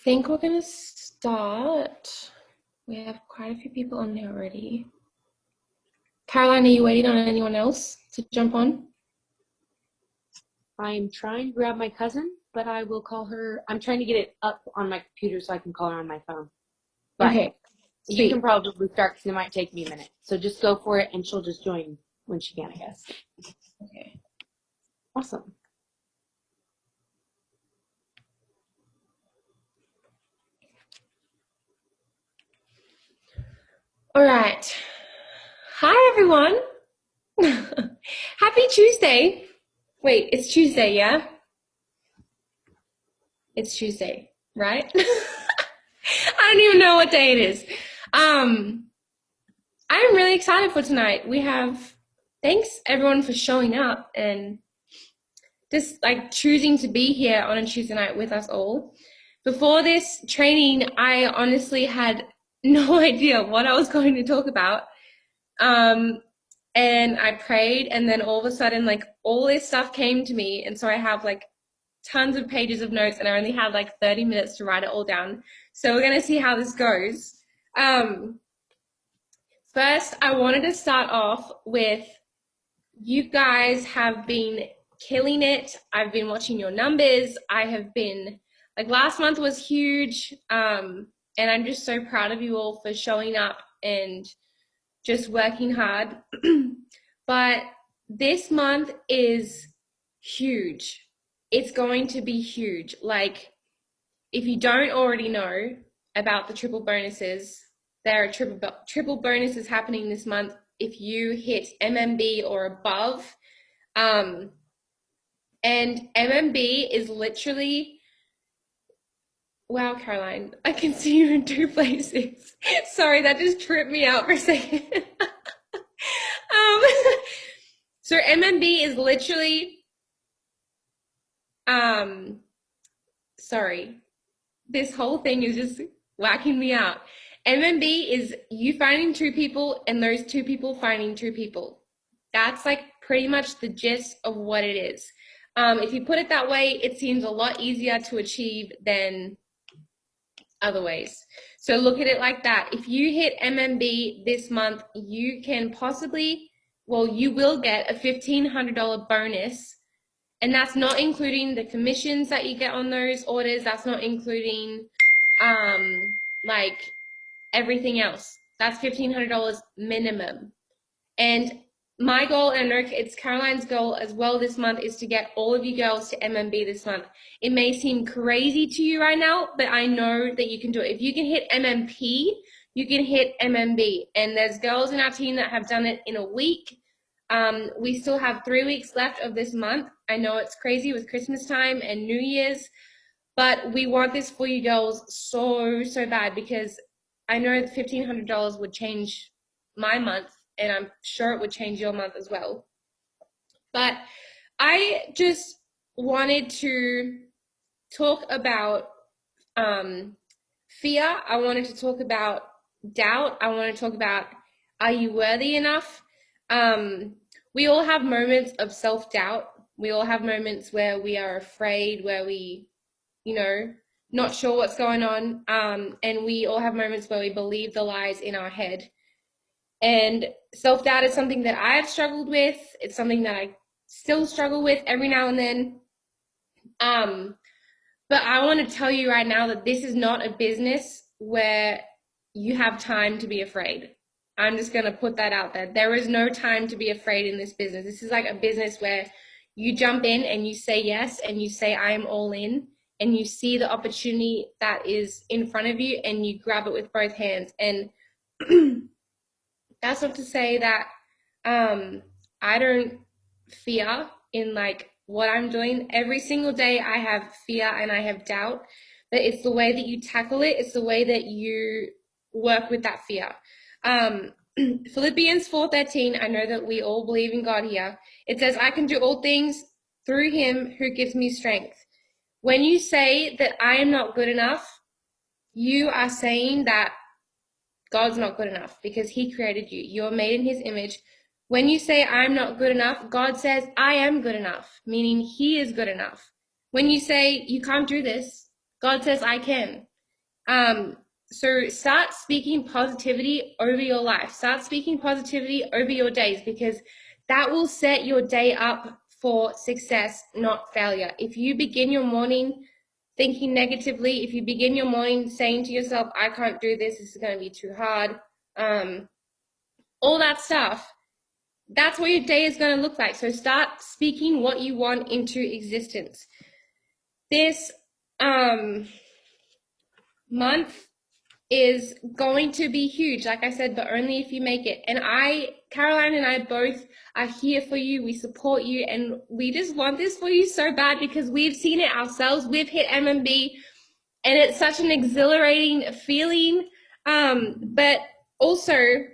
think we're gonna start. We have quite a few people on there already. Caroline, are you waiting on anyone else to jump on? I'm trying to grab my cousin, but I will call her. I'm trying to get it up on my computer so I can call her on my phone. But Okay, you can sweet. probably start because it might take me a minute. So just go for it and she'll just join when she can, I guess. Okay. Awesome. All right. Hi, everyone. Happy Tuesday. Wait, it's Tuesday, yeah? It's Tuesday, right? I don't even know what day it is. I'm really excited for tonight. Thanks everyone for showing up and just like choosing to be here on a Tuesday night with us all. Before this training, I honestly had no idea what I was going to talk about. And I prayed, and then all of a sudden, like, all this stuff came to me. And so I have like tons of pages of notes, and I only had like 30 minutes to write it all down. So we're going to see how this goes. First, I wanted to start off with, you guys have been killing it. I've been watching your numbers. I have been, like, last month was huge. And I'm just so proud of you all for showing up and just working hard. But this month is huge. It's going to be huge. Like, if you don't already know about the triple bonuses, there are triple bonuses happening this month if you hit MMB or above. And MMB is literally, wow, Caroline, I can see you in two places. Sorry, that just tripped me out for a second. um, so MMB is literally, sorry, this whole thing is just whacking me out. MMB is you finding two people and those two people finding two people. That's like pretty much the gist of what it is. If you put it that way, it seems a lot easier to achieve than other ways. So look at it like that. If you hit MMB this month, you can possibly, well, you will get a $1,500 bonus. And that's not including the commissions that you get on those orders. That's not including like everything else. That's $1,500 minimum. And my goal, and I know it's Caroline's goal as well this month, is to get all of you girls to MMB this month. It may seem crazy to you right now, but I know that you can do it. If you can hit MMP, you can hit MMB. And there's girls in our team that have done it in a week. We still have 3 weeks left of this month. I know it's crazy with Christmas time and New Year's, but we want this for you girls so, so bad, because I know the $1,500 would change my month, and I'm sure it would change your month as well. But I just wanted to talk about fear. I wanted to talk about doubt. I want to talk about, are you worthy enough? We all have moments of self-doubt. We all have moments where we are afraid, where we, not sure what's going on. And we all have moments where we believe the lies in our head. And self-doubt is something that I've struggled with. It's something that I still struggle with every now and then. But I want to tell you right now that this is not a business where you have time to be afraid. I'm just going to put that out there. There is no time to be afraid in this business. This is like a business where you jump in and you say yes, and you say, I am all in, and you see the opportunity that is in front of you and you grab it with both hands. And that's not to say that I don't fear in like what I'm doing. Every single day I have fear and I have doubt, but it's the way that you tackle it. It's the way that you work with that fear. Philippians 4:13, I know that we all believe in God here. It says, I can do all things through him who gives me strength. When you say that I am not good enough, you are saying that God's not good enough, because he created you. You're made in his image. When you say I'm not good enough, God says I am good enough, meaning he is good enough. When you say you can't do this, God says I can. So start speaking positivity over your life. Start speaking positivity over your days, because that will set your day up for success, not failure. If you begin your morning thinking negatively, if you begin your morning saying to yourself, I can't do this, this is going to be too hard, all that stuff, that's what your day is going to look like. So start speaking what you want into existence. This month is going to be huge, like I said, but only if you make it. And Caroline and I both are here for you. We support you, and we just want this for you so bad, because we've seen it ourselves. We've hit MMB, and it's such an exhilarating feeling. But also,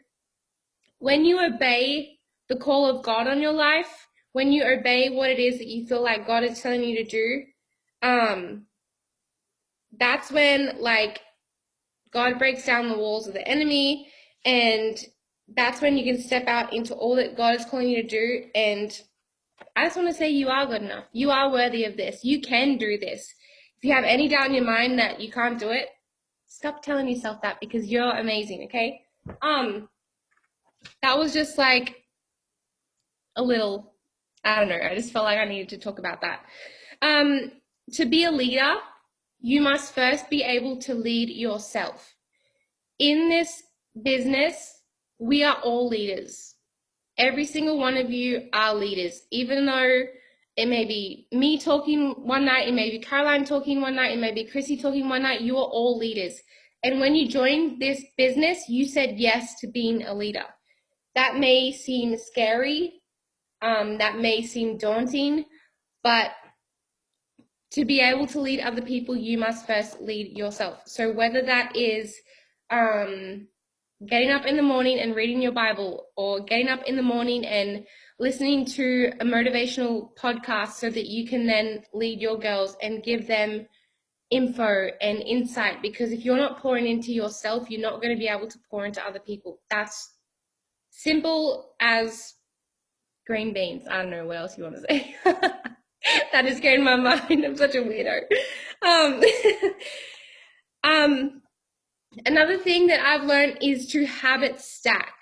when you obey the call of God on your life, when you obey what it is that you feel like God is telling you to do, that's when, like, God breaks down the walls of the enemy, and that's when you can step out into all that God is calling you to do. And I just want to say, you are good enough. You are worthy of this. You can do this. If you have any doubt in your mind that you can't do it, stop telling yourself that, because you're amazing, okay? That was just like a little, I don't know, I just felt like I needed to talk about that. To be a leader, you must first be able to lead yourself. In this business, we are all leaders. Every single one of you are leaders, even though it may be me talking one night, it may be Caroline talking one night, it may be Chrissy talking one night. You are all leaders. And when you joined this business, you said yes to being a leader. That may seem scary, that may seem daunting, but to be able to lead other people, you must first lead yourself. So whether that is getting up in the morning and reading your Bible, or getting up in the morning and listening to a motivational podcast so that you can then lead your girls and give them info and insight, because if you're not pouring into yourself, you're not going to be able to pour into other people. That's simple as green beans. I don't know what else you want to say. That is getting my mind. I'm such a weirdo. Another thing that I've learned is to habit stack.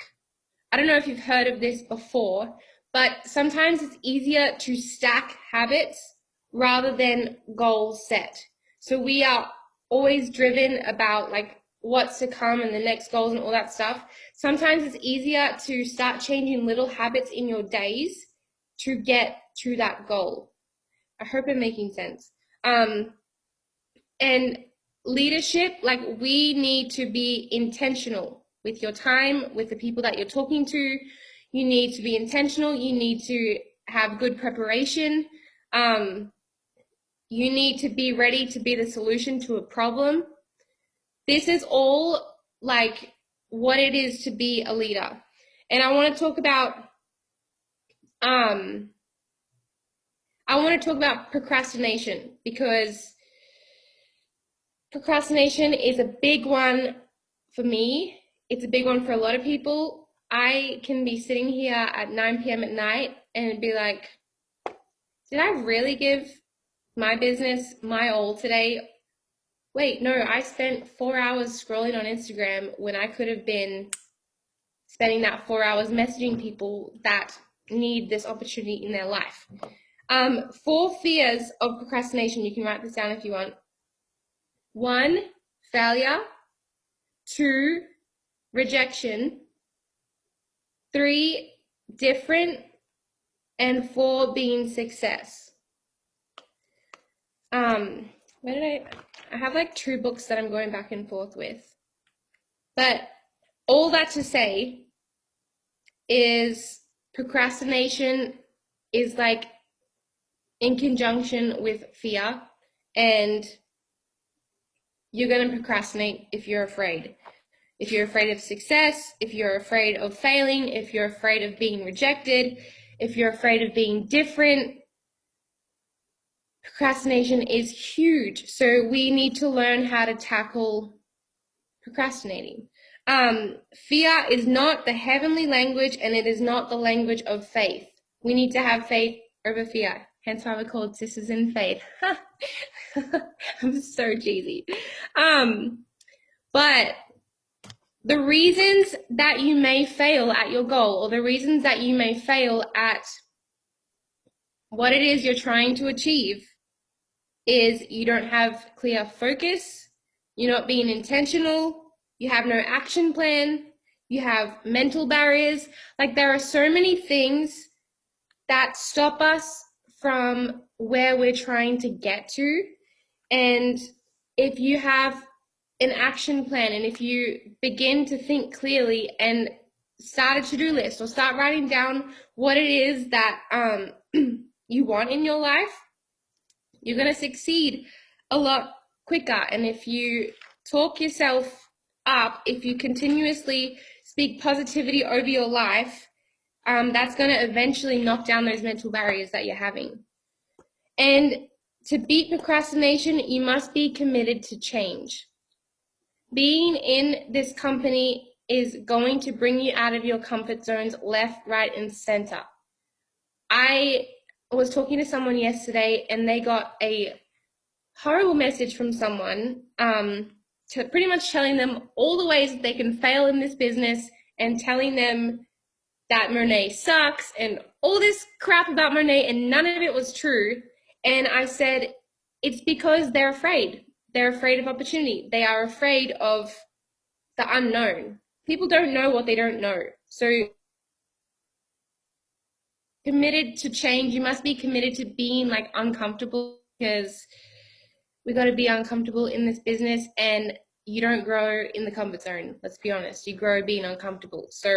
I don't know if you've heard of this before, but sometimes it's easier to stack habits rather than goals set. So we are always driven about like what's to come and the next goals and all that stuff. Sometimes it's easier to start changing little habits in your days to get to that goal. I hope I'm making sense. And leadership, like, we need to be intentional with your time, with the people that you're talking to. You need to be intentional. You need to have good preparation. You need to be ready to be the solution to a problem. This is all like what it is to be a leader. And I want to talk about procrastination, because procrastination is a big one for me. It's a big one for a lot of people. I can be sitting here at 9 p.m. at night and be like, did I really give my business my all today? Wait, no, I spent 4 hours scrolling on Instagram when I could have been spending that 4 hours messaging people that need this opportunity in their life. 4 fears of procrastination. You can write this down if you want. 1, failure. 2, rejection. 3, different. And 4, being success. I have like 2 books that I'm going back and forth with. But all that to say is procrastination is like in conjunction with fear, and you're going to procrastinate if you're afraid. If you're afraid of success, if you're afraid of failing, if you're afraid of being rejected, if you're afraid of being different, procrastination is huge. So we need to learn how to tackle procrastinating. Fear is not the heavenly language, and it is not the language of faith. We need to have faith over fear. Hence why we're called Sisters in Faith. I'm so cheesy. But the reasons that you may fail at your goal, or the reasons that you may fail at what it is you're trying to achieve, is you don't have clear focus, you're not being intentional, you have no action plan, you have mental barriers. Like, there are so many things that stop us from where we're trying to get to. And if you have an action plan, and if you begin to think clearly and start a to-do list, or start writing down what it is that you want in your life, you're going to succeed a lot quicker. And if you talk yourself up, if you continuously speak positivity over your life, that's going to eventually knock down those mental barriers that you're having. And to beat procrastination, you must be committed to change. Being in this company is going to bring you out of your comfort zones left, right, and center. I was talking to someone yesterday, and they got a horrible message from someone, to pretty much telling them all the ways that they can fail in this business, and telling them that Monet sucks and all this crap about Monet, and none of it was true. And I said, it's because they're afraid. They're afraid of opportunity. They are afraid of the unknown. People don't know what they don't know. So committed to change, you must be committed to being like uncomfortable, because we got to be uncomfortable in this business, and you don't grow in the comfort zone. Let's be honest. You grow being uncomfortable. So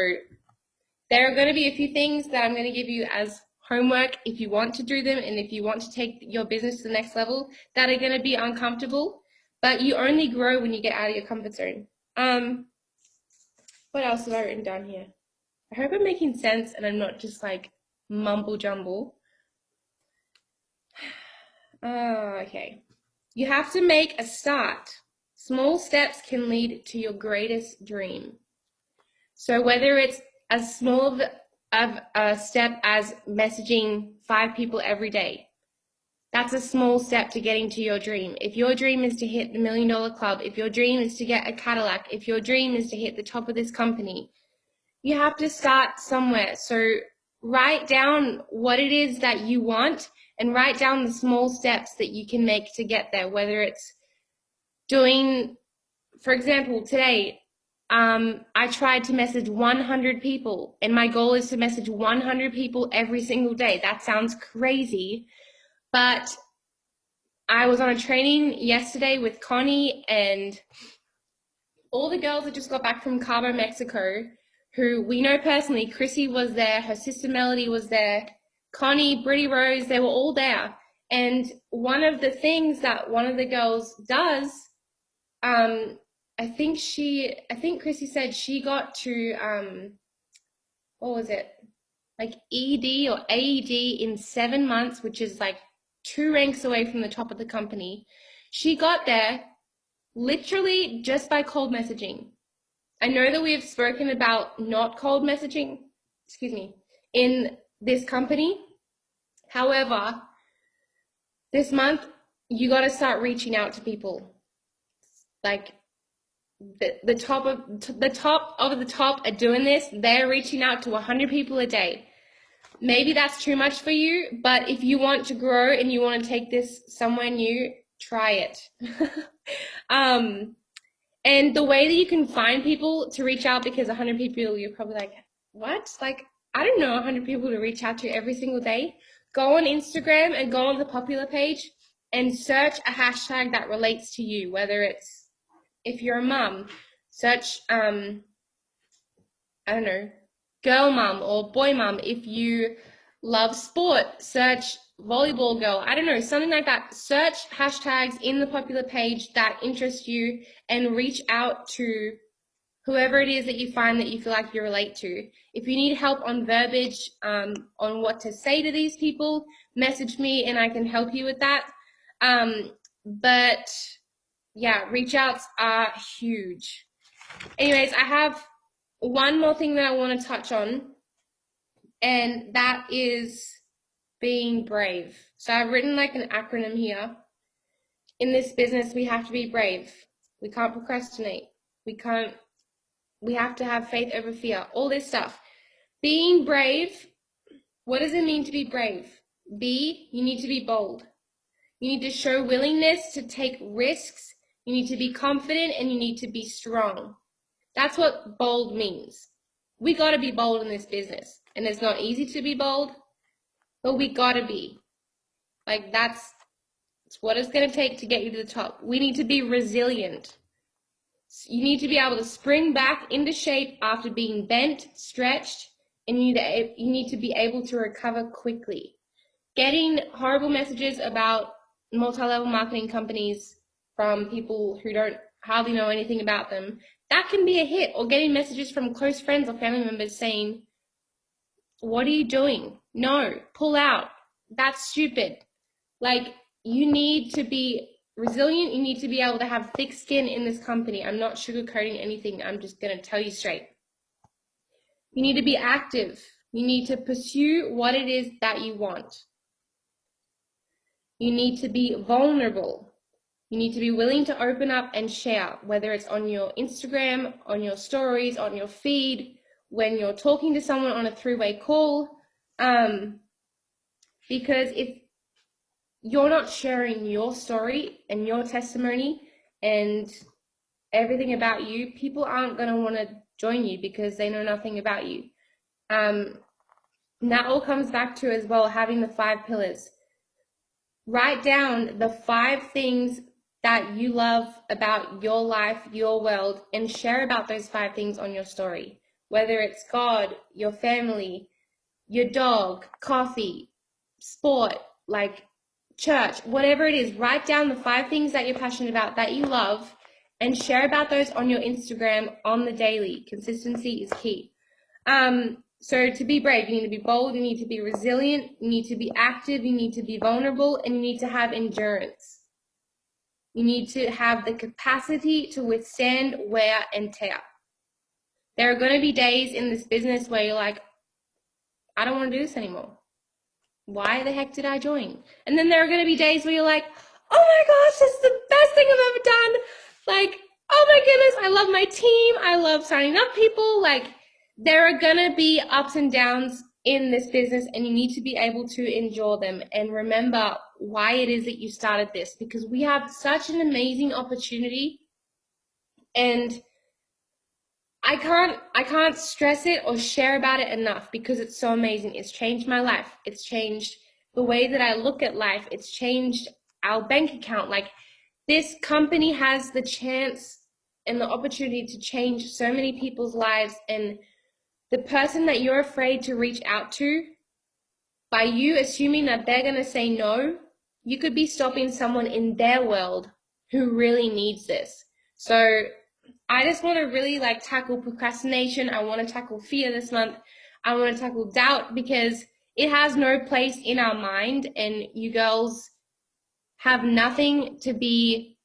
there are going to be a few things that I'm going to give you as homework if you want to do them, and if you want to take your business to the next level, that are going to be uncomfortable, but you only grow when you get out of your comfort zone. What else have I written down here? I hope I'm making sense and I'm not just like mumble jumble. Okay. You have to make a start. Small steps can lead to your greatest dream. So whether it's as small of a step as messaging 5 people every day, that's a small step to getting to your dream. If your dream is to hit the $1 Million Club, if your dream is to get a Cadillac, if your dream is to hit the top of this company, you have to start somewhere. So write down what it is that you want, and write down the small steps that you can make to get there, whether it's doing, for example, today, I tried to message 100 people, and my goal is to message 100 people every single day. That sounds crazy, but I was on a training yesterday with Connie and all the girls that just got back from Cabo, Mexico, who we know personally. Chrissy was there, her sister Melody was there, Connie, Brittany Rose, they were all there. And one of the things that one of the girls does, I think Chrissy said she got to, what was it? Like ED or AED in 7 months, which is like 2 ranks away from the top of the company. She got there literally just by cold messaging. I know that we have spoken about not cold messaging, in this company. However, this month, you got to start reaching out to people. Like, the top of the top are doing this. They're reaching out to 100 people a day. Maybe that's too much for you, but if you want to grow and you want to take this somewhere new, try it. And the way that you can find people to reach out, because 100 people, you're probably like, what? Like, I don't know 100 people to reach out to every single day. Go on Instagram and go on the popular page and search a hashtag that relates to you, whether it's, if you're a mom, search, I don't know, girl mom or boy mom. If you love sport, search volleyball girl. I don't know, something like that. Search hashtags in the popular page that interest you and reach out to whoever it is that you find that you feel like you relate to. If you need help on verbiage, on what to say to these people, message me and I can help you with that. But yeah, reach outs are huge. Anyways, I have one more thing that I want to touch on, and that is being brave. So I've written like an acronym here. In this business, we have to be brave. We can't procrastinate. We have to have faith over fear, all this stuff. Being brave, what does it mean to be brave? You need to be bold. You need to show willingness to take risks. You need to be confident and you need to be strong. That's what bold means. We got to be bold in this business. And it's not easy to be bold, but we got to be. Like, that's what it's going to take to get you to the top. We need to be resilient. You need to be able to spring back into shape after being bent, stretched, and you need to be able to recover quickly. Getting horrible messages about multi-level marketing companies from people who don't hardly know anything about them, that can be a hit. Or getting messages from close friends or family members saying, what are you doing? No, pull out. That's stupid. Like, you need to be resilient. You need to be able to have thick skin in this company. I'm not sugarcoating anything. I'm just going to tell you straight. You need to be active. You need to pursue what it is that you want. You need to be vulnerable. You need to be willing to open up and share, whether it's on your Instagram, on your stories, on your feed, when you're talking to someone on a three-way call. Because if you're not sharing your story and your testimony and everything about you, people aren't going to want to join you because they know nothing about you. And that all comes back to, as well, having the 5 pillars. Write down the 5 things that you love about your life, your world, and share about those 5 things on your story. Whether it's God, your family, your dog, coffee, sport, like church, whatever it is, write down the 5 things that you're passionate about, that you love, and share about those on your Instagram on the daily. Consistency is key. So to be brave, you need to be bold, you need to be resilient, you need to be active, you need to be vulnerable, and you need to have endurance. You need to have the capacity to withstand wear and tear. There are going to be days in this business where you're like, I don't want to do this anymore. Why the heck did I join? And then there are going to be days where you're like, oh my gosh, this is the best thing I've ever done. Like, oh my goodness, I love my team. I love signing up people. Like, there are going to be ups and downs in this business, and you need to be able to endure them and remember why it is that you started this, because we have such an amazing opportunity, and I can't stress it or share about it enough because it's so amazing. It's changed my life. It's changed the way that I look at life. It's changed our bank account. Like, this company has the chance and the opportunity to change so many people's lives, and the person that you're afraid to reach out to, by you assuming that they're going to say no, you could be stopping someone in their world who really needs this. So I just want to really tackle procrastination. I want to tackle fear this month. I want to tackle doubt, because it has no place in our mind, and you girls have nothing to be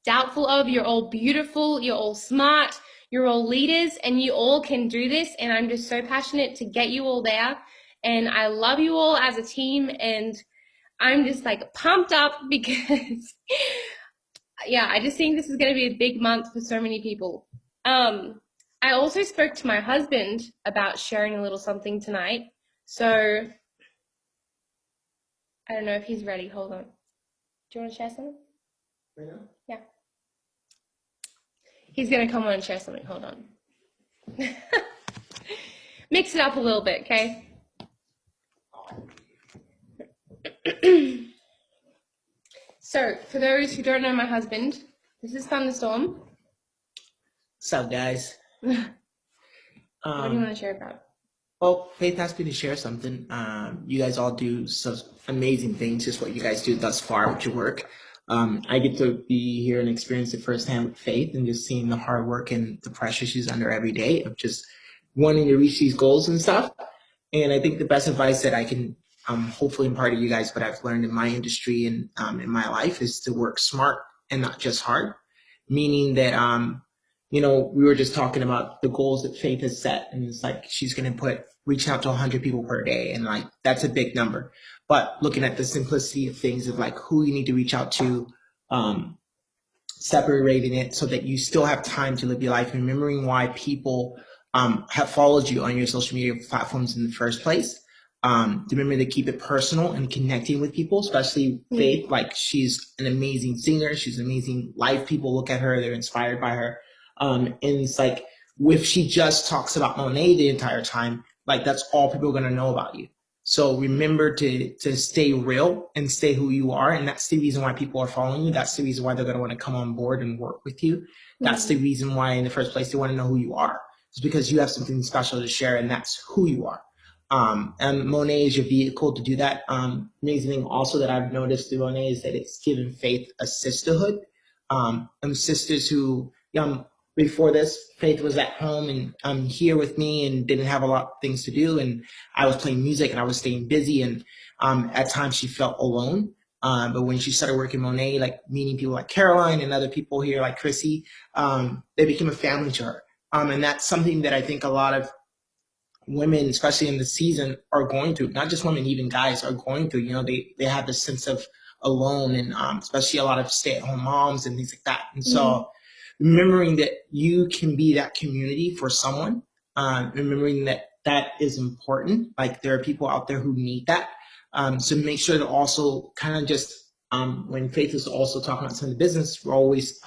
doubtful of. You're all beautiful. You're all smart. You're all leaders, and you all can do this. And I'm just so passionate to get you all there. And I love you all as a team. And I'm just pumped up because yeah, I just think this is going to be a big month for so many people. I also spoke to my husband about sharing a little something tonight. So I don't know if he's ready. Hold on. Do you want to share something? Right now? Yeah. He's going to come on and share something. Hold on. Mix it up a little bit, okay? So, for those who don't know my husband, this is Thunderstorm. What's up, guys? What do you want to share about? Well, Faith asked me to share something. You guys all do such amazing things, just what you guys do thus far with your work. I get to be here and experience it firsthand with Faith, and just seeing the hard work and the pressure she's under every day of just wanting to reach these goals and stuff. And I think the best advice that I can hopefully impart to you guys, what I've learned in my industry and in my life, is to work smart and not just hard. Meaning that, we were just talking about the goals that Faith has set, and it's like she's going to reaching out to 100 people per day, and that's a big number. But looking at the simplicity of things of who you need to reach out to, separating it so that you still have time to live your life, remembering why people have followed you on your social media platforms in the first place. Remember to keep it personal and connecting with people, especially Faith. Like, she's an amazing singer. She's an amazing live. People look at her, they're inspired by her. And it's like, if she just talks about Monet the entire time, like, that's all people are going to know about you. So remember to stay real and stay who you are. And that's the reason why people are following you. That's the reason why they're going to want to come on board and work with you. That's the reason why in the first place they want to know who you are. It's because you have something special to share, and that's who you are. And Monet is your vehicle to do that. Amazing thing also that I've noticed through Monet is that it's given Faith a sisterhood. And sisters who, before this, Faith was at home and here with me and didn't have a lot of things to do. And I was playing music and I was staying busy. And at times she felt alone. But when she started working Monet, like meeting people like Caroline and other people here like Chrissy, they became a family to her. And that's something that I think a lot of women, especially in the season, are going through. Not just women, even guys are going through. They have this sense of alone, and especially a lot of stay-at-home moms and things like that. And so remembering that you can be that community for someone, remembering that that is important. Like, there are people out there who need that. So make sure to also kind of just, when Faith is also talking about some of the business, we're always,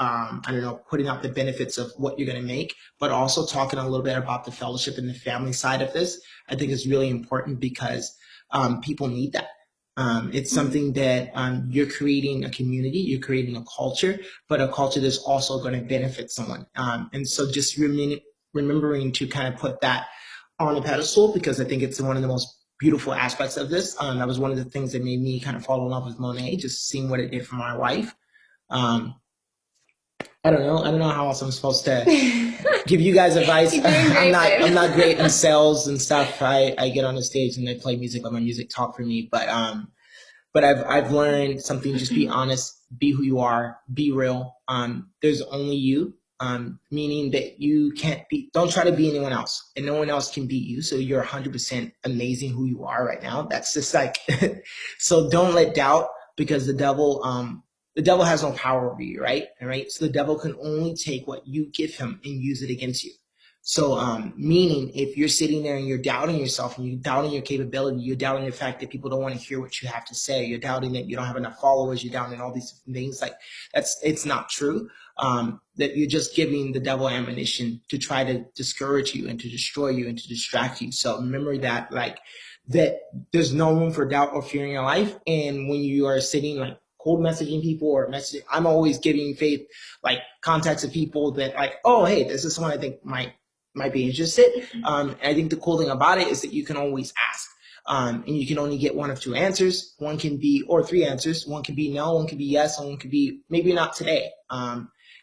putting out the benefits of what you're going to make, but also talking a little bit about the fellowship and the family side of this. I think is really important because people need that. It's something that you're creating a community, you're creating a culture, but a culture that's also going to benefit someone. And so just remembering to kind of put that on a pedestal, because I think it's one of the most beautiful aspects of this. That was one of the things that made me kind of fall in love with Monet, just seeing what it did for my wife. I don't know how else I'm supposed to give you guys advice. I'm not great in sales and stuff. I get on the stage and I play music, let my music talk for me. But I've learned something: just be honest, be who you are, be real. There's only you. Meaning that don't try to be anyone else, and no one else can beat you. So you're 100% amazing who you are right now. That's just like, so don't let doubt, because the devil has no power over you, right? All right. So the devil can only take what you give him and use it against you. So, meaning if you're sitting there and you're doubting yourself and you're doubting your capability, you're doubting the fact that people don't want to hear what you have to say, you're doubting that you don't have enough followers, you're doubting all these different things, like it's not true. That you're just giving the devil ammunition to try to discourage you and to destroy you and to distract you. So remember that, like, that there's no room for doubt or fear in your life. And when you are sitting like cold messaging people or messaging, I'm always giving Faith like contacts of people that, like, oh, hey, this is someone I think might be interested. And I think the cool thing about it is that you can always ask. And you can only get one of two answers. One can be, or three answers. One can be no, one can be yes, and one can be maybe not today.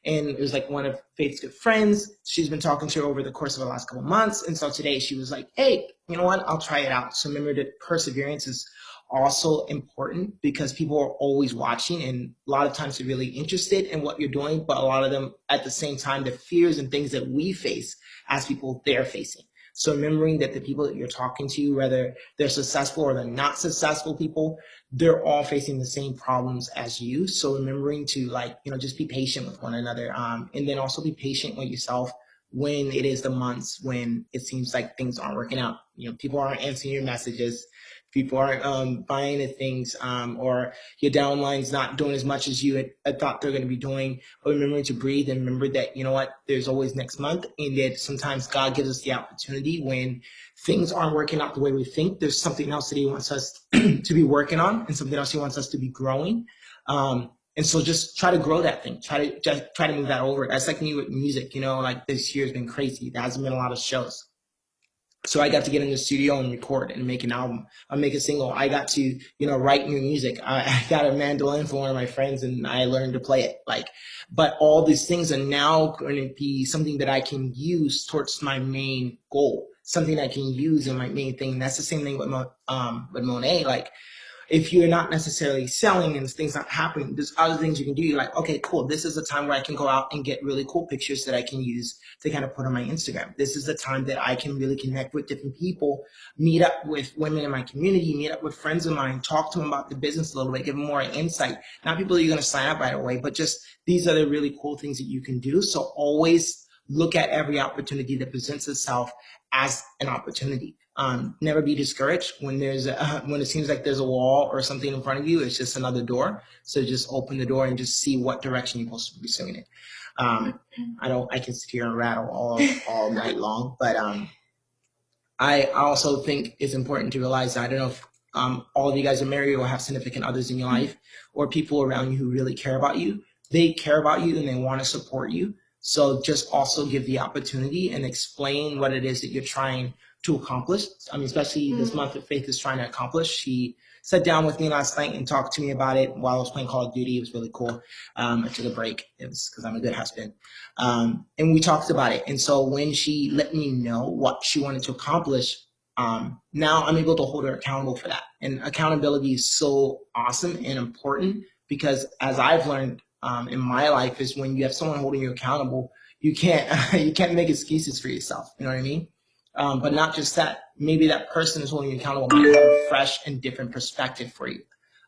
And it was like one of Faith's good friends. She's been talking to her over the course of the last couple of months. And so today she was like, hey, you know what? I'll try it out. So remember that perseverance is also important, because people are always watching, and a lot of times they're really interested in what you're doing, but a lot of them at the same time, the fears and things that we face as people, they're facing. So remembering that the people that you're talking to, whether they're successful or they're not successful people, they're all facing the same problems as you. So remembering to, like, just be patient with one another. And then also be patient with yourself when it is the months when it seems like things aren't working out. People aren't answering your messages. People aren't buying the things, or your downline's not doing as much as you had thought they're going to be doing. But remembering to breathe and remember that, you know what, there's always next month, and that sometimes God gives us the opportunity when things aren't working out the way we think. There's something else that He wants us to be working on, and something else He wants us to be growing. And so just try to grow that thing. Try to move that over. That's like me with music. Like this year has been crazy. There hasn't been a lot of shows. So I got to get in the studio and record and make an album. I make a single. I got to, write new music. I got a mandolin from one of my friends and I learned to play it. But all these things are now going to be something that I can use towards my main goal, something I can use in my main thing. That's the same thing with Monet. if you're not necessarily selling and things not happening, there's other things you can do. You're like, okay, cool. This is a time where I can go out and get really cool pictures that I can use to kind of put on my Instagram. This is the time that I can really connect with different people, meet up with women in my community, meet up with friends of mine, talk to them about the business a little bit, give them more insight. Not people that you're going to sign up right away, but just these are the really cool things that you can do. So always look at every opportunity that presents itself as an opportunity. Never be discouraged when when it seems like there's a wall or something in front of you. It's just another door. So just open the door and just see what direction you're supposed to be pursuing it. I can sit here and rattle all night long, but I also think it's important to realize that I don't know if all of you guys are married or have significant others in your life or people around you who really care about you. They care about you and they want to support you. So just also give the opportunity and explain what it is that you're trying to accomplish. I mean, especially this month that Faith is trying to accomplish. She sat down with me last night and talked to me about it while I was playing Call of Duty. It was really cool. I took a break. It was because I'm a good husband. And we talked about it. And so when she let me know what she wanted to accomplish, now I'm able to hold her accountable for that. And accountability is so awesome and important because as I've learned in my life is when you have someone holding you accountable, you can't make excuses for yourself. You know what I mean? But not just that, maybe that person is holding you accountable might have a fresh and different perspective for you.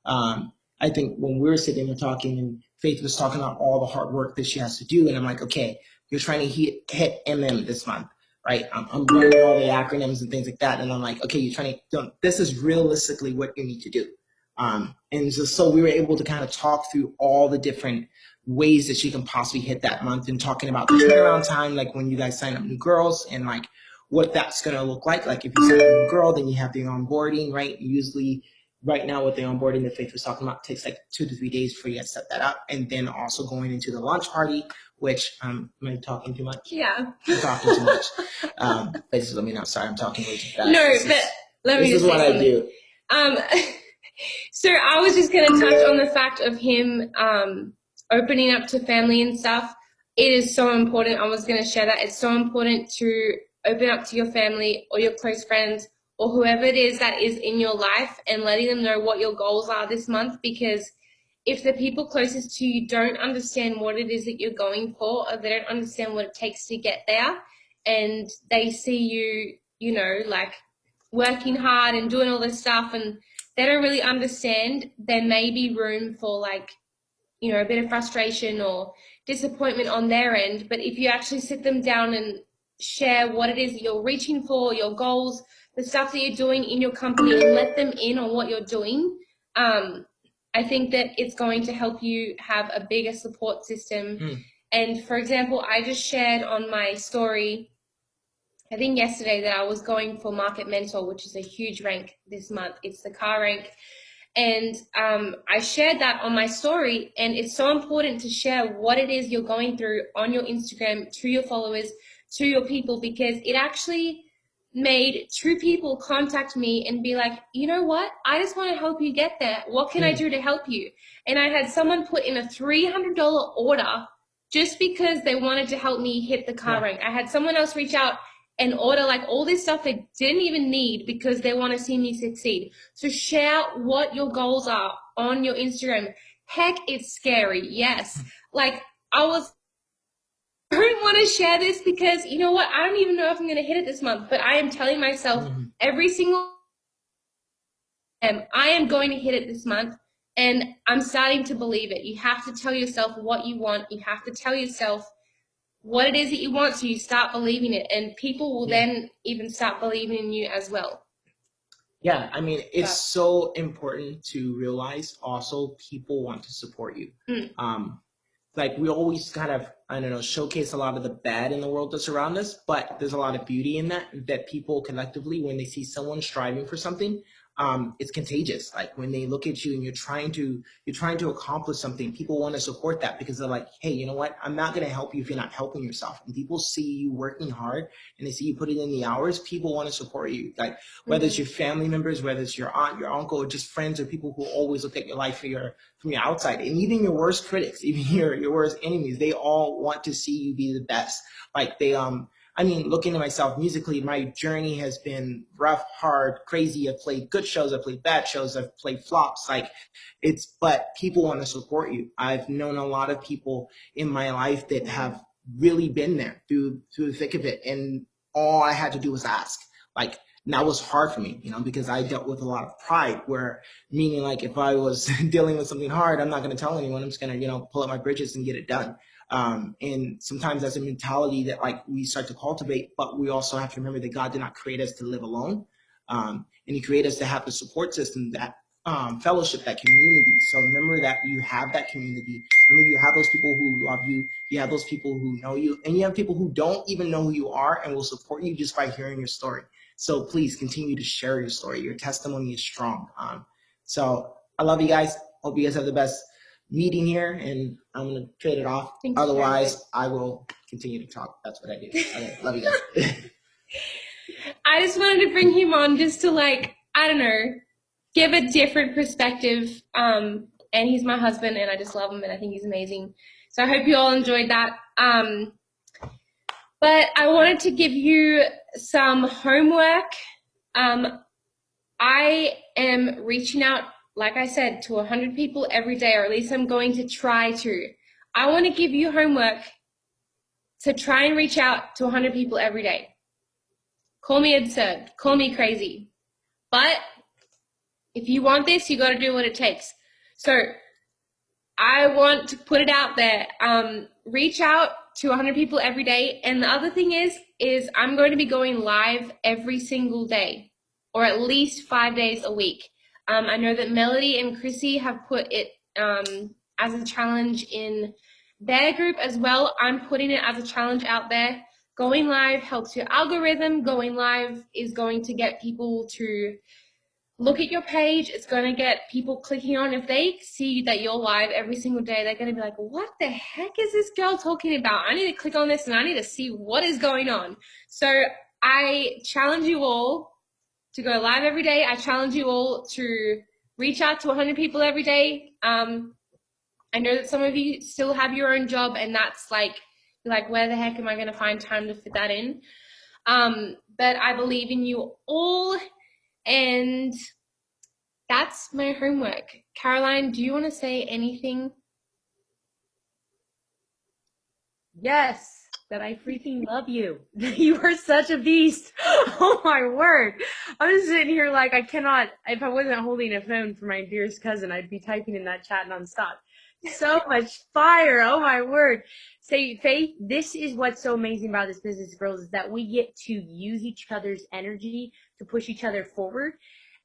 I think when we were sitting there talking and Faith was talking about all the hard work that she has to do, and I'm like, okay, you're trying to hit MM this month, right? I'm learning all the acronyms and things like that, and I'm like, okay, you're trying to, this is realistically what you need to do. And so we were able to kind of talk through all the different ways that she can possibly hit that month and talking about the turnaround time, like when you guys sign up new girls and like what that's going to look like. Like if you sign up a new girl, then you have the onboarding, right? Usually right now with the onboarding that Faith was talking about, it takes like 2 to 3 days for you to set that up. And then also going into the launch party, which am I talking too much? Yeah. I'm talking too much. Faith, let me know. Sorry, I'm talking way too fast. No, but let me This just is what I do. So I was just going to touch on the fact of him opening up to family and stuff. It is so important. I was going to share that. It's so important to open up to your family or your close friends or whoever it is that is in your life and letting them know what your goals are this month, because if the people closest to you don't understand what it is that you're going for, or they don't understand what it takes to get there, and they see you, you know, like working hard and doing all this stuff and they don't really understand, there may be room for like, you know, a bit of frustration or disappointment on their end. But if you actually sit them down and share what it is that you're reaching for, your goals, the stuff that you're doing in your company, and let them in on what you're doing, I think that it's going to help you have a bigger support system. And for example, I just shared on my story, I think yesterday, that I was going for Market Mentor, which is a huge rank this month. It's the car rank. And I shared that on my story, and it's so important to share what it is you're going through on your Instagram to your followers, to your people, because it actually made 2 people contact me and be like, you know what? I just want to help you get there. What can I do to help you? And I had someone put in a $300 order just because they wanted to help me hit the car rank. I had someone else reach out and order like all this stuff they didn't even need because they want to see me succeed. So share what your goals are on your Instagram. Heck, it's scary. Yes. Like I don't want to share this because you know what? I don't even know if I'm going to hit it this month, but I am telling myself every single time I am going to hit it this month, and I'm starting to believe it. You have to tell yourself what you want. You have to tell yourself what it is that you want, so you start believing it, and people will then even start believing in you as well. Yeah, I mean, it's so important to realize also people want to support you. Like we always kind of, I don't know, showcase a lot of the bad in the world that's around us, but there's a lot of beauty in that people collectively, when they see someone striving for something, it's contagious. Like when they look at you and you're trying to accomplish something, people want to support that because they're like, hey, you know what? I'm not going to help you if you're not helping yourself. And people see you working hard and they see you putting in the hours, people want to support you. Like whether it's your family members, whether it's your aunt, your uncle, or just friends or people who always look at your life from your outside, and even your worst critics, even your worst enemies, they all want to see you be the best. Like they I mean, looking at myself musically, my journey has been rough, hard, crazy. I've played good shows, I've played bad shows, I've played flops. Like but people want to support you. I've known a lot of people in my life that have really been there through the thick of it, and all I had to do was ask. Like, and that was hard for me, because I dealt with a lot of pride, where meaning like if I was dealing with something hard, I'm not going to tell anyone. I'm just going to, pull up my bridges and get it done. And sometimes that's a mentality that like we start to cultivate, but we also have to remember that God did not create us to live alone. And he created us to have the support system, that fellowship, that community. So remember that you have that community. Remember you have those people who love you. You have those people who know you, and you have people who don't even know who you are and will support you just by hearing your story. So please continue to share your story. Your testimony is strong. So I love you guys. Hope you guys have the best meeting here, and I'm going to trade it off. Otherwise, I will continue to talk. That's what I do. Okay, love you guys. I just wanted to bring him on just to, like, I don't know, give a different perspective. And he's my husband, and I just love him, and I think he's amazing. So I hope you all enjoyed that. But I wanted to give you some homework. I am reaching out, like I said, to 100 people every day, or at least I'm going to try to. I want to give you homework to try and reach out to 100 people every day. Call me absurd, call me crazy. But if you want this, you got to do what it takes. So I want to put it out there. Reach out to 100 people every day. And the other thing is I'm going to be going live every single day, or at least 5 days a week. I know that Melody and Chrissy have put it as a challenge in their group as well. I'm putting it as a challenge out there. Going live helps your algorithm. Going live is going to get people to look at your page. It's going to get people clicking on. If they see that you're live every single day, they're going to be like, what the heck is this girl talking about? I need to click on this and I need to see what is going on. So I challenge you all to go live every day. I challenge you all to reach out to 100 people every day. I know that some of you still have your own job, and that's like where the heck am I going to find time to fit that in? But I believe in you all, and that's my homework. Caroline, do you want to say anything? Yes, that I freaking love you. You are such a beast. Oh my word. I'm just sitting here like I cannot, if I wasn't holding a phone for my dearest cousin, I'd be typing in that chat nonstop. So much fire. Oh my word. Say, Faith, this is what's so amazing about this business, girls, is that we get to use each other's energy to push each other forward.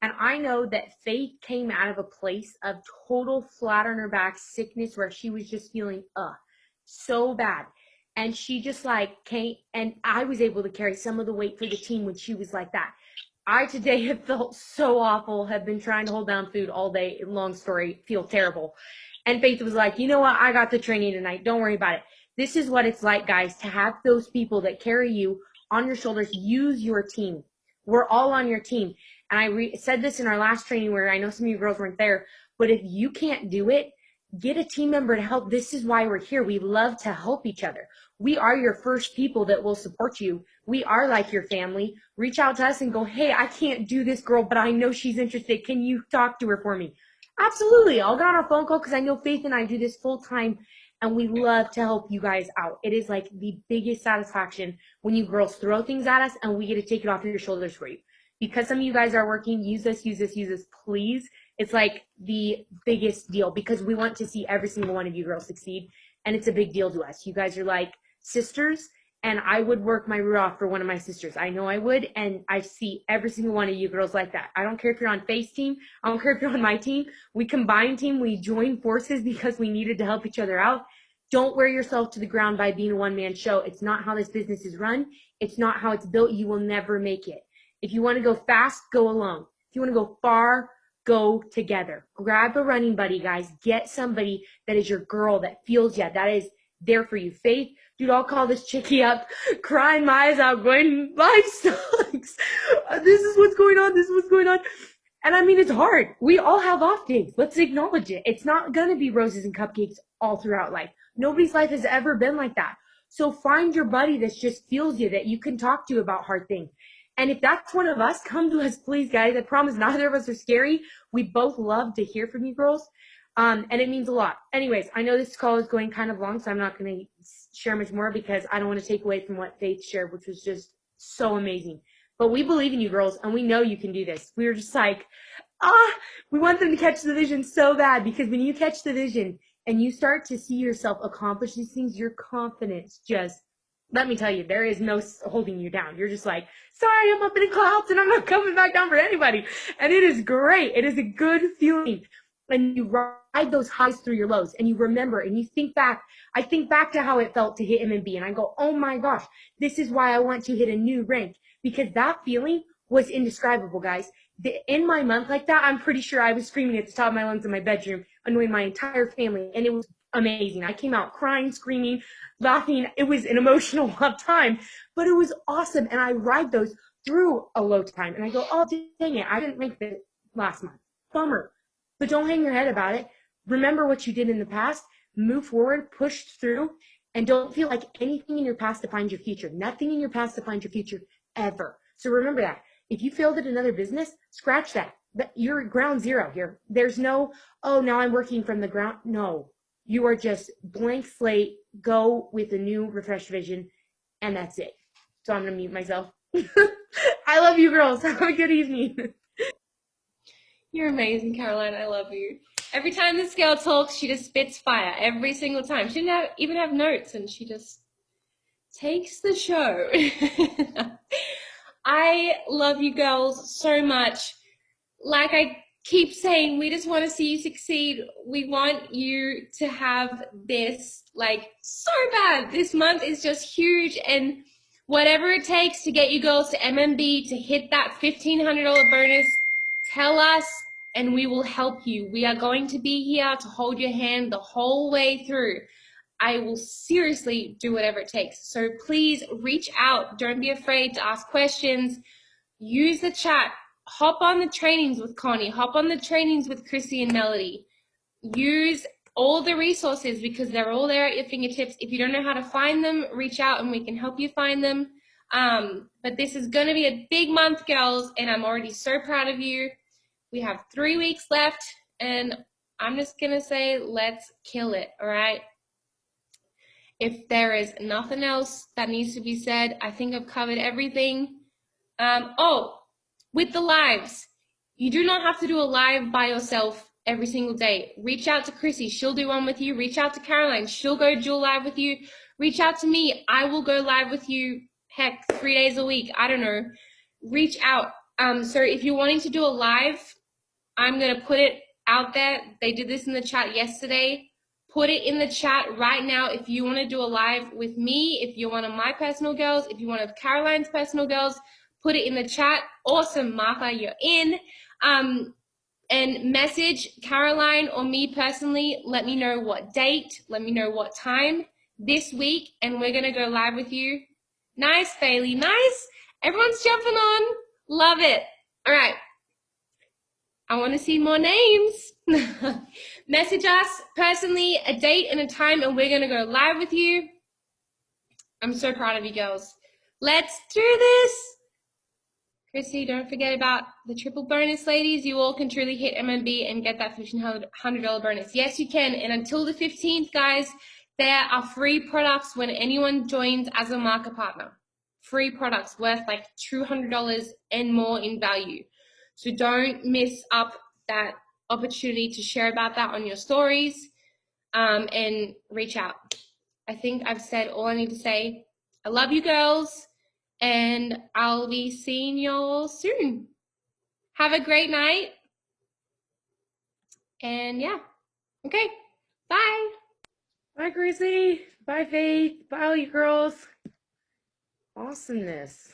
And I know that Faith came out of a place of total flat on her back sickness where she was just feeling so bad. And she just like came, and I was able to carry some of the weight for the team when she was like that. I today have felt so awful, have been trying to hold down food all day. Long story, feel terrible. And Faith was like, you know what? I got the training tonight. Don't worry about it. This is what it's like, guys, to have those people that carry you on your shoulders. Use your team. We're all on your team. And I said this in our last training where I know some of you girls weren't there, but if you can't do it, get a team member to help. This is why we're here. We love to help each other. We are your first people that will support you. We are like your family. Reach out to us and go, hey, I can't do this, girl, but I know she's interested. Can you talk to her for me? Absolutely. I'll get on a phone call because I know Faith and I do this full time, and we love to help you guys out. It is like the biggest satisfaction when you girls throw things at us and we get to take it off your shoulders for you. Because some of you guys are working, use this, please. It's like the biggest deal because we want to see every single one of you girls succeed, and it's a big deal to us. You guys are like sisters, and I would work my rear off for one of my sisters. I know I would, and I see every single one of you girls like that. I don't care if you're on Faith's team. I don't care if you're on my team. We combine team. We join forces because we needed to help each other out. Don't wear yourself to the ground by being a one-man show. It's not how this business is run. It's not how it's built. You will never make it. If you want to go fast, go alone. If you want to go far, go together. Grab a running buddy, guys. Get somebody that is your girl, that feels you, that is there for you. Faith, dude, I'll call this chickie up, crying my eyes out, going, life sucks. This is what's going on. This is what's going on. And I mean, it's hard. We all have off days. Let's acknowledge it. It's not going to be roses and cupcakes all throughout life. Nobody's life has ever been like that. So find your buddy that just feels you, that you can talk to about hard things. And if that's one of us, come to us, please, guys. I promise neither of us are scary. We both love to hear from you girls. And it means a lot. Anyways, I know this call is going kind of long, so I'm not going to share much more because I don't want to take away from what Faith shared, which was just so amazing. But we believe in you girls, and we know you can do this. We were just like, we want them to catch the vision so bad, because when you catch the vision and you start to see yourself accomplish these things, your confidence just, let me tell you, there is no holding you down. You're just like, sorry, I'm up in the clouds and I'm not coming back down for anybody. And it is great. It is a good feeling. And you ride those highs through your lows, and you remember and you think back. I think back to how it felt to hit MMB, and I go, oh my gosh, this is why I want to hit a new rank, because that feeling was indescribable, guys. In my month like that, I'm pretty sure I was screaming at the top of my lungs in my bedroom, annoying my entire family, and it was amazing. I came out crying, screaming, laughing. It was an emotional time, but it was awesome. And I ride those through a low time, and I go, oh, dang it, I didn't make it last month. Bummer. But don't hang your head about it. Remember what you did in the past, move forward, push through, and don't feel like anything in your past defines your future. Nothing in your past defines your future ever. So remember that. If you failed at another business, scratch that. You're ground zero here. There's no, oh, now I'm working from the ground. No, you are just blank slate. Go with a new refreshed vision, and that's it. So I'm going to mute myself. I love you girls. Have a good evening. You're amazing, Caroline. I love you. Every time this girl talks, she just spits fire every single time. She didn't even have notes, and she just takes the show. I love you girls so much. Like I keep saying, we just want to see you succeed. We want you to have this like so bad. This month is just huge, and whatever it takes to get you girls to MMB, to hit that $1,500 bonus, tell us and we will help you. We are going to be here to hold your hand the whole way through. I will seriously do whatever it takes. So please reach out. Don't be afraid to ask questions. Use the chat. Hop on the trainings with Connie. Hop on the trainings with Chrissy and Melody. Use all the resources because they're all there at your fingertips. If you don't know how to find them, reach out and we can help you find them. But this is going to be a big month, girls, and I'm already so proud of you. We have 3 weeks left, and I'm just going to say, let's kill it, all right? If there is nothing else that needs to be said, I think I've covered everything. With the lives, you do not have to do a live by yourself every single day. Reach out to Chrissy. She'll do one with you. Reach out to Caroline. She'll go dual live with you. Reach out to me. I will go live with you, heck, 3 days a week. I don't know. Reach out. So if you're wanting to do a live, I'm going to put it out there. They did this in the chat yesterday. Put it in the chat right now if you want to do a live with me, if you're one of my personal girls, if you're one of Caroline's personal girls, put it in the chat. Awesome, Martha, you're in. And message Caroline or me personally. Let me know what date. Let me know what time this week, and we're going to go live with you. Nice, Bailey. Nice. Everyone's jumping on. Love it. All right. I want to see more names. Message us personally, a date and a time, and we're going to go live with you. I'm so proud of you girls. Let's do this. Chrissy, don't forget about the triple bonus, ladies. You all can truly hit MMB and get that $1,500 bonus. Yes, you can. And until the 15th, guys, there are free products when anyone joins as a market partner. Free products worth like $200 and more in value. So don't miss up that opportunity to share about that on your stories, and reach out. I think I've said all I need to say. I love you girls, and I'll be seeing y'all soon. Have a great night. And yeah, okay, bye. Bye, Chrissy. Bye, Faith. Bye, all you girls. Awesomeness.